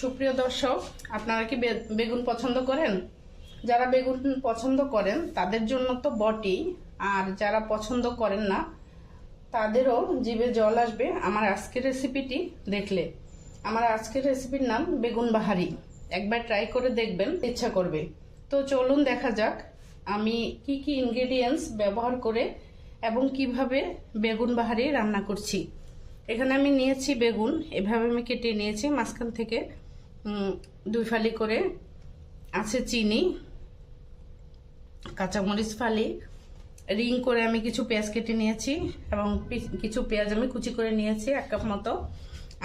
সুপ্রিয় দর্শক, আপনারা কি বেগুন পছন্দ করেন? যারা বেগুন পছন্দ করেন তাদের জন্য তো বটেই, আর যারা পছন্দ করেন না তাদেরও জিভে জল আসবে আমার আজকের রেসিপিটি দেখলে। আমার আজকের রেসিপির নাম বেগুন বাহারি। একবার ট্রাই করে দেখবেন, ইচ্ছা করবে। তো চলুন দেখা যাক আমি কি কি ইনগ্রেডিয়েন্টস ব্যবহার করে এবং কিভাবে বেগুন বাহারি রান্না করছি। এখানে আমি নিয়েছি বেগুন, এভাবে আমি কেটে নিয়েছি, মাঝখান থেকে 2 ফালি করে আছে চিনি, কাঁচামরিচ ফালি, রিং করে আমি কিছু পেঁয়াজ কেটে নিয়েছি এবং কিছু পেঁয়াজ আমি কুচি করে নিয়েছি। 1 কাপ মতো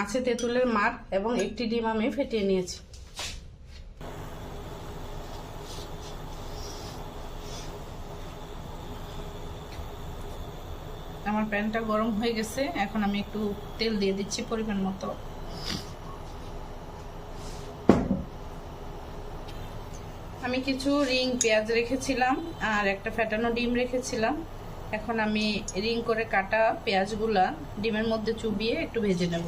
আছে তেঁতুলের মার এবং 1টি ডিম আমি ফেটিয়ে নিয়েছি। আমার প্যানটা গরম হয়ে গেছে, এখন আমি একটু তেল দিয়ে দিচ্ছি পরিমাণ মতো। আমি কিছু রিং পেঁয়াজ রেখেছিলাম আর একটা ফেটানো ডিম রেখেছিলাম। এখন আমি রিং করে কাটা পেঁয়াজগুলা ডিমের মধ্যে চুবিয়ে একটু ভেজে নেব।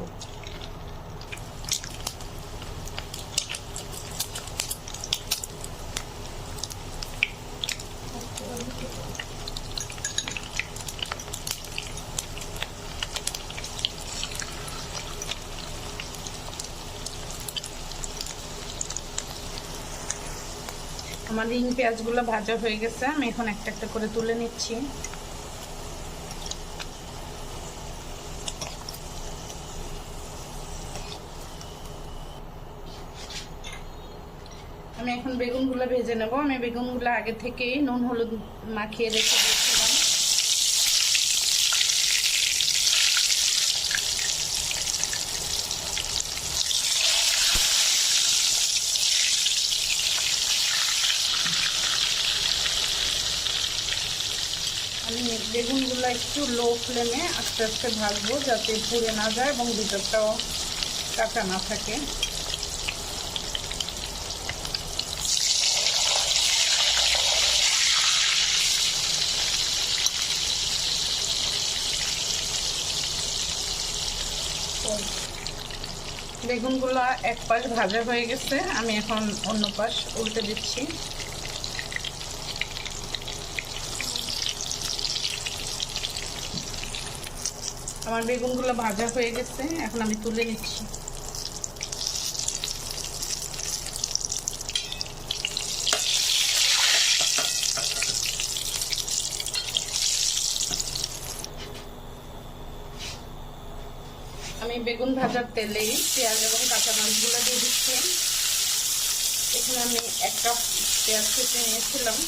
আমার রিং পেঁয়াজগুলো ভাজা হয়ে গেছে, আমি এখন একটা একটা করে তুলে নিচ্ছি। আমি এখন বেগুনগুলো ভেজে নেব। আমি বেগুনগুলো আগে থেকেই নুন হলুদ মাখিয়ে রেখে দিয়েছিলাম। আমি বেগুনগুলো একটু লো ফ্লেমে আস্তে আস্তে ভাজবো, যাতে পুড়ে না যায় এবং ভিতরটাও কাঁচা না থাকে। বেগুনগুলো এক পাশ ভাজা হয়ে গেছে, আমি এখন অন্য পাশ উল্টে দিচ্ছি। আমার বেগুনগুলো ভাজা হয়ে গেছে, এখন আমি তুলে নিচ্ছি। আমি বেগুন ভাজার তেলেই পেঁয়াজ এবং কাঁচামরিচগুলো দিয়ে দিচ্ছি। এখানে আমি 1 কাপ পেঁয়াজ কেটে নিয়েছিলাম।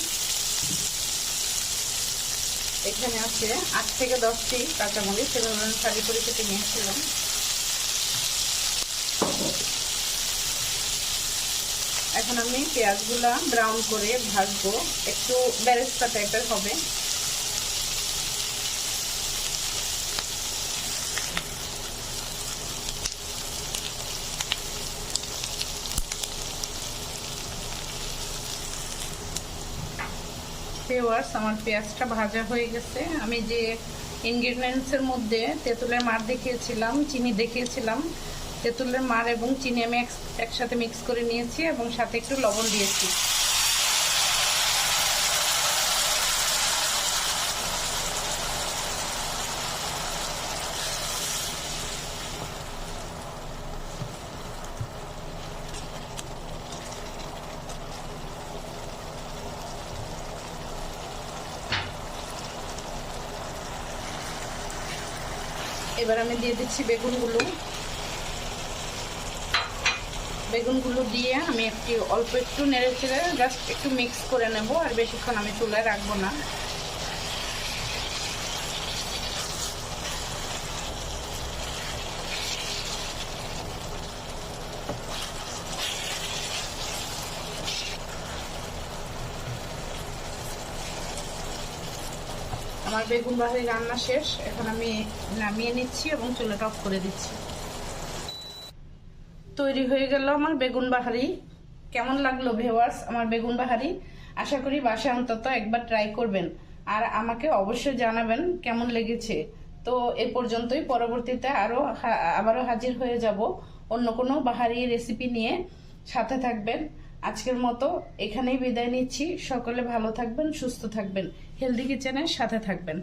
এখানে আছে 8 থেকে 10টি কাঁচামরিচ, সেগুলো আমি ফালি করে কেটে নিয়েছিলাম। এখন আমি পেঁয়াজগুলা ব্রাউন করে ভাজবো, একটু বেরেস্তা টাইপের হবে। ভিউয়ার্স, আমার পেঁয়াজটা ভাজা হয়ে গেছে। আমি যে ইনগ্রেডিয়েন্টসের মধ্যে তেঁতুলের মার দেখিয়েছিলাম, চিনি দেখিয়েছিলাম, তেঁতুলের মার এবং চিনি আমি একসাথে মিক্স করে নিয়েছি এবং সাথে একটু লবণ দিয়েছি। এবার আমি দিয়ে দিচ্ছি বেগুনগুলো দিয়ে আমি অল্প একটু নেড়ে চেড়ে জাস্ট একটু মিক্স করে নেব, আর বেশিক্ষণ আমি চুলায় রাখবো না। আমার বেগুন বাহারি রান্না শেষ, এখন আমি নামিয়ে নিচ্ছি এবং চুলাটা অফ করে দিচ্ছি। তৈরি হয়ে গেল আমার বেগুন বাহারি। কেমন লাগলো ভিউয়ার্স আমার বেগুন বাহারি? আশা করি বাসায় অন্তত একবার ট্রাই করবেন আর আমাকে অবশ্যই জানাবেন কেমন লেগেছে। তো এ পর্যন্তই, পরবর্তীতে আবারও হাজির হয়ে যাব অন্য কোনো বাহারি রেসিপি নিয়ে সাথে থাকবেন। আজকের মতো এখানেই বিদায় নিচ্ছি। সকলে ভালো থাকবেন, সুস্থ থাকবেন, হেলদি কিচেনের সাথে থাকবেন।